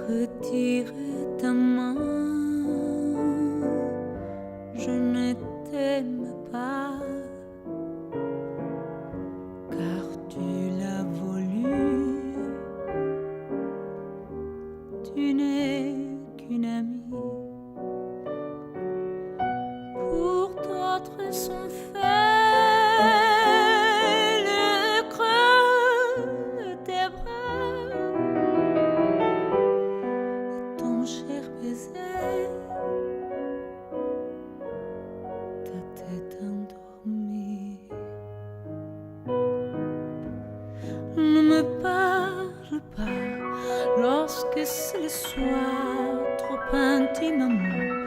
Retire ta main, je ne t'aime pas, car tu l'as voulu. Tu n'es qu'une amie. Pour d'autres sont faits le creux de tes bras. Ton cher baiser, ta tête endormie. Ne me parle pas lorsque c'est le soir, trop intimement,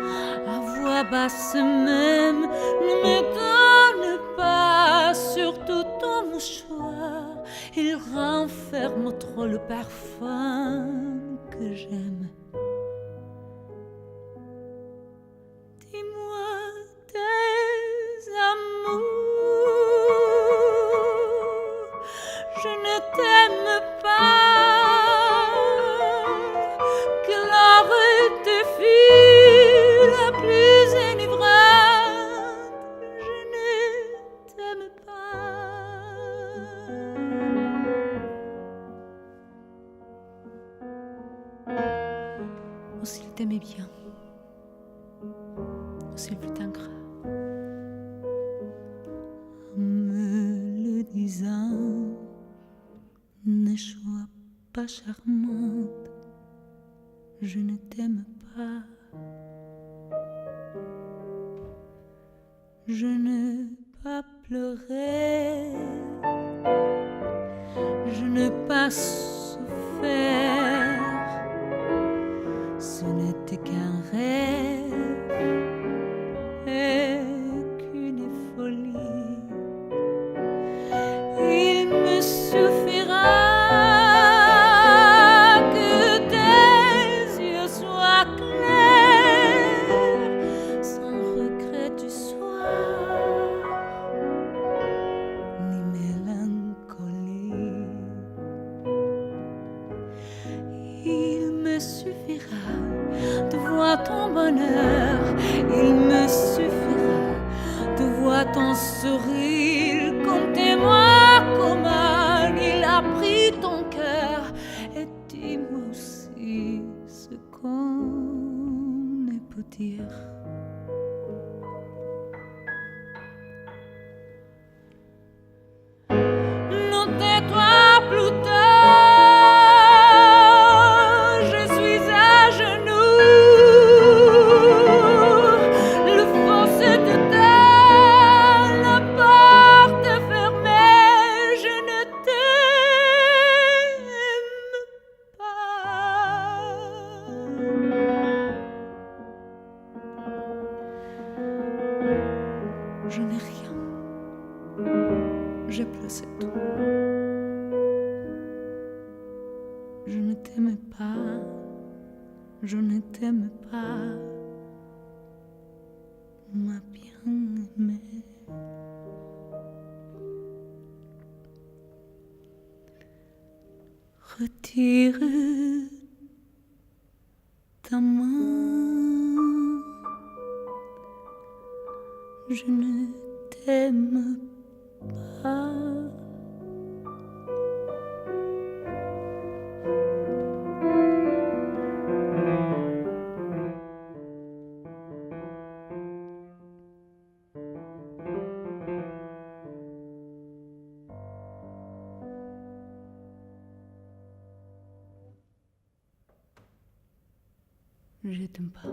à voix basse même. Ne me donne pas, surtout ton mouchoir, il renferme trop le parfum que j'aime. Dis-moi tes amours, je ne t'aime pas, que l'heure te fut la plus enivrante, je ne t'aime pas. Oh, s'il t'aimait bien, s'il fut ingrat, en me le disant, ne sois pas charmante, je ne t'aime pas. Je ne pas pleurer, je ne pas souffrir, ce n'était qu'un rêve et qu'une folie. Il me suffira que tes yeux soient clairs, sans regret du soir, ni mélancolie. Il me suffira de voir ton bonheur, il me suffira de voir ton sourire. Comptez-moi comment il a pris ton cœur, et dis-moi aussi ce qu'on ne peut dire. Non, tais-toi plutôt. Je n'ai rien, j'ai plus, c'est tout. Je ne t'aime pas, je ne t'aime pas, ma bien-aimée. Retire ta main, je ne t'aime pas. Je t'aime pas.